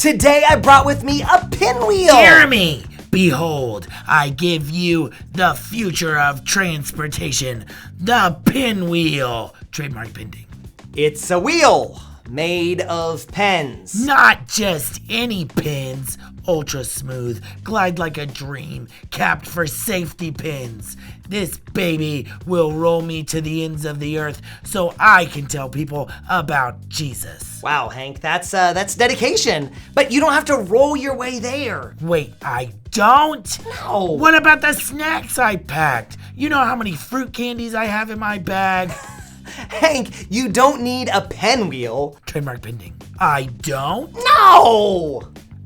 Today I brought with me a pinwheel. Jeremy, behold, I give you the future of transportation, the pinwheel. Trademark pending. It's a wheel made of pens. Not just any pins. Ultra smooth, glide like a dream, capped for safety pins. This baby will roll me to the ends of the earth so I can tell people about Jesus. Wow, Hank, that's dedication. But you don't have to roll your way there. Wait, I don't? No. What about the snacks I packed? You know how many fruit candies I have in my bag? Hank, you don't need a pinwheel. Trademark pending. I don't? No!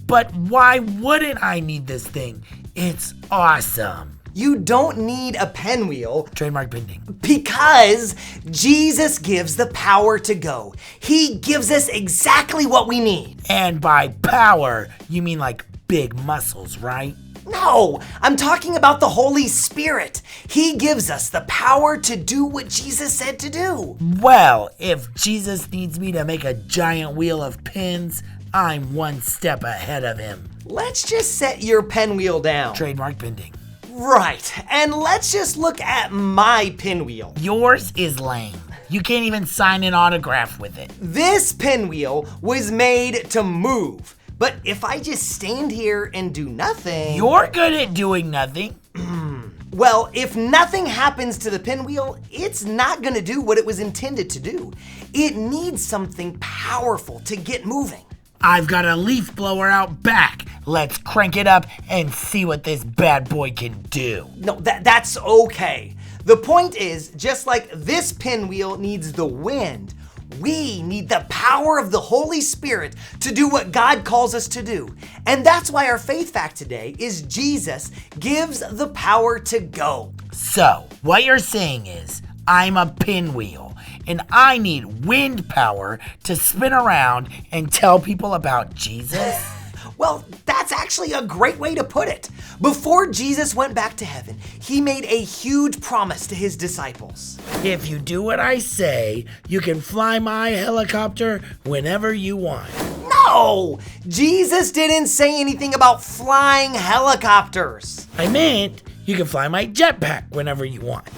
But why wouldn't I need this thing? It's awesome. You don't need a pinwheel. Trademark pending. Because Jesus gives the power to go. He gives us exactly what we need. And by power, you mean like big muscles, right? No, I'm talking about the Holy Spirit. He gives us the power to do what Jesus said to do. Well, if Jesus needs me to make a giant wheel of pins, I'm one step ahead of him. Let's just set your pinwheel down. Trademark pending. Right, and let's just look at my pinwheel. Yours is lame. You can't even sign an autograph with it. This pinwheel was made to move. But if I just stand here and do nothing... You're good at doing nothing. Well, if nothing happens to the pinwheel, it's not gonna do what it was intended to do. It needs something powerful to get moving. I've got a leaf blower out back. Let's crank it up and see what this bad boy can do. No, that's okay. The point is, just like this pinwheel needs the wind, we need the power of the Holy Spirit to do what God calls us to do. And that's why our faith fact today is Jesus gives the power to go. So, what you're saying is, I'm a pinwheel, and I need wind power to spin around and tell people about Jesus? Well, that's actually a great way to put it. Before Jesus went back to heaven, he made a huge promise to his disciples. If you do what I say, you can fly my helicopter whenever you want. No! Jesus didn't say anything about flying helicopters. I meant you can fly my jetpack whenever you want.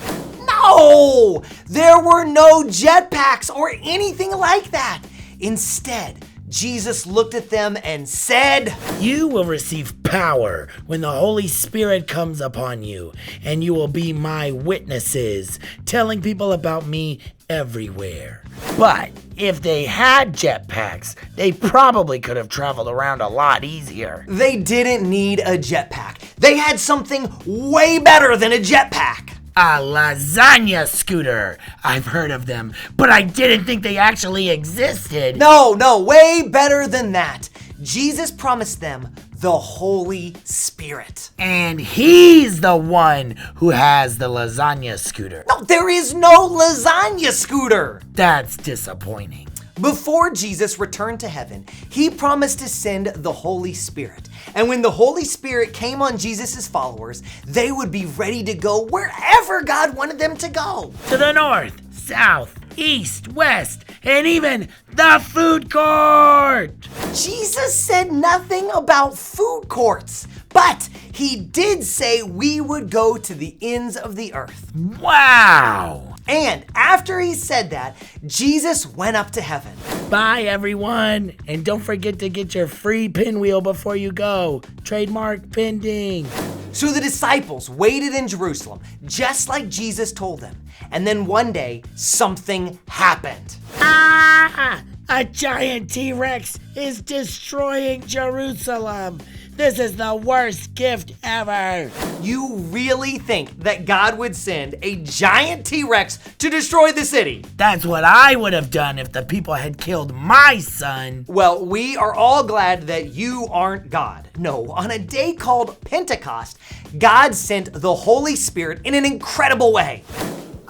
No! There were no jetpacks or anything like that. Instead, Jesus looked at them and said, You will receive power when the Holy Spirit comes upon you, and you will be my witnesses, telling people about me everywhere. But if they had jetpacks, they probably could have traveled around a lot easier. They didn't need a jetpack. They had something way better than a jetpack. A lasagna scooter. I've heard of them, but I didn't think they actually existed. No, way better than that. Jesus promised them the Holy Spirit. And he's the one who has the lasagna scooter. No, there is no lasagna scooter. That's disappointing. Before Jesus returned to heaven, he promised to send the Holy Spirit. And when the Holy Spirit came on Jesus' followers, they would be ready to go wherever God wanted them to go. To the north, south, east, west, and even the food court. Jesus said nothing about food courts, but he did say we would go to the ends of the earth. Wow. And after he said that, Jesus went up to heaven. Bye, everyone. And don't forget to get your free pinwheel before you go. Trademark pending. So the disciples waited in Jerusalem, just like Jesus told them. And then one day, something happened. Ah! A giant T-Rex is destroying Jerusalem. This is the worst gift ever. You really think that God would send a giant T-Rex to destroy the city? That's what I would have done if the people had killed my son. Well, we are all glad that you aren't God. No, on a day called Pentecost, God sent the Holy Spirit in an incredible way.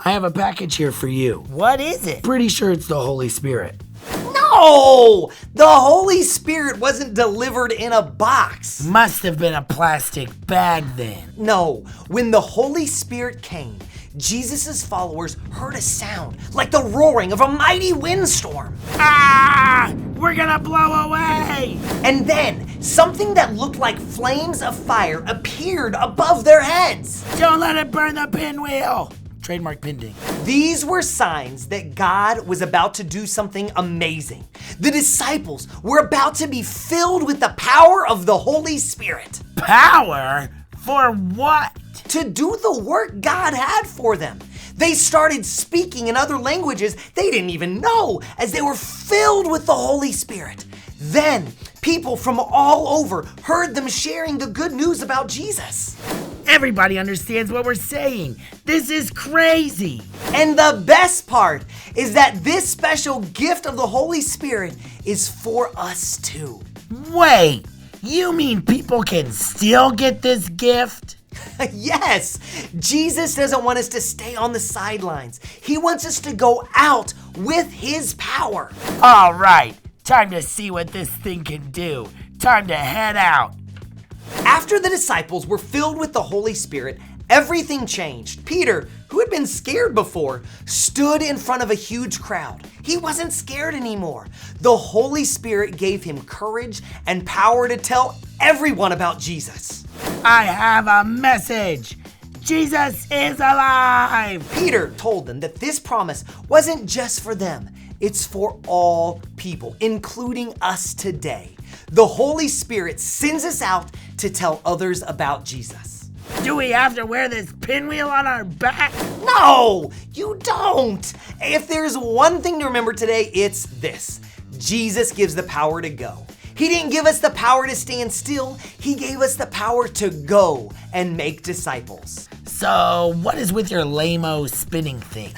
I have a package here for you. What is it? Pretty sure it's the Holy Spirit. No! The Holy Spirit wasn't delivered in a box. Must have been a plastic bag then. No, when the Holy Spirit came, Jesus' followers heard a sound like the roaring of a mighty windstorm. Ah! We're gonna blow away! And then, something that looked like flames of fire appeared above their heads. Don't let it burn the pinwheel! Trademark pending. These were signs that God was about to do something amazing. The disciples were about to be filled with the power of the Holy Spirit. Power? For what? To do the work God had for them. They started speaking in other languages they didn't even know as they were filled with the Holy Spirit. Then, people from all over heard them sharing the good news about Jesus. Everybody understands what we're saying. This is crazy. And the best part is that this special gift of the Holy Spirit is for us too. Wait, you mean people can still get this gift? Yes, Jesus doesn't want us to stay on the sidelines. He wants us to go out with his power. All right, time to see what this thing can do. Time to head out. After the disciples were filled with the Holy Spirit, everything changed. Peter, who had been scared before, stood in front of a huge crowd. He wasn't scared anymore. The Holy Spirit gave him courage and power to tell everyone about Jesus. I have a message. Jesus is alive. Peter told them that this promise wasn't just for them. It's for all people, including us today. The Holy Spirit sends us out to tell others about Jesus. Do we have to wear this pinwheel on our back? No, you don't. If there's one thing to remember today, it's this. Jesus gives the power to go. He didn't give us the power to stand still. He gave us the power to go and make disciples. So, what is with your lame-o spinning thing?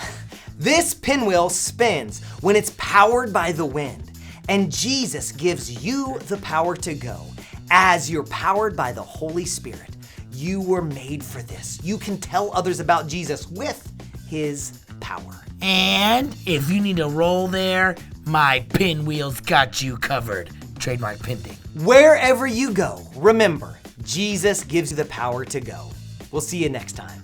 This pinwheel spins when it's powered by the wind. And Jesus gives you the power to go. As you're powered by the Holy Spirit, you were made for this. You can tell others about Jesus with his power. And if you need to roll there, my pinwheel's got you covered. Trademark pending. Wherever you go, remember, Jesus gives you the power to go. We'll see you next time.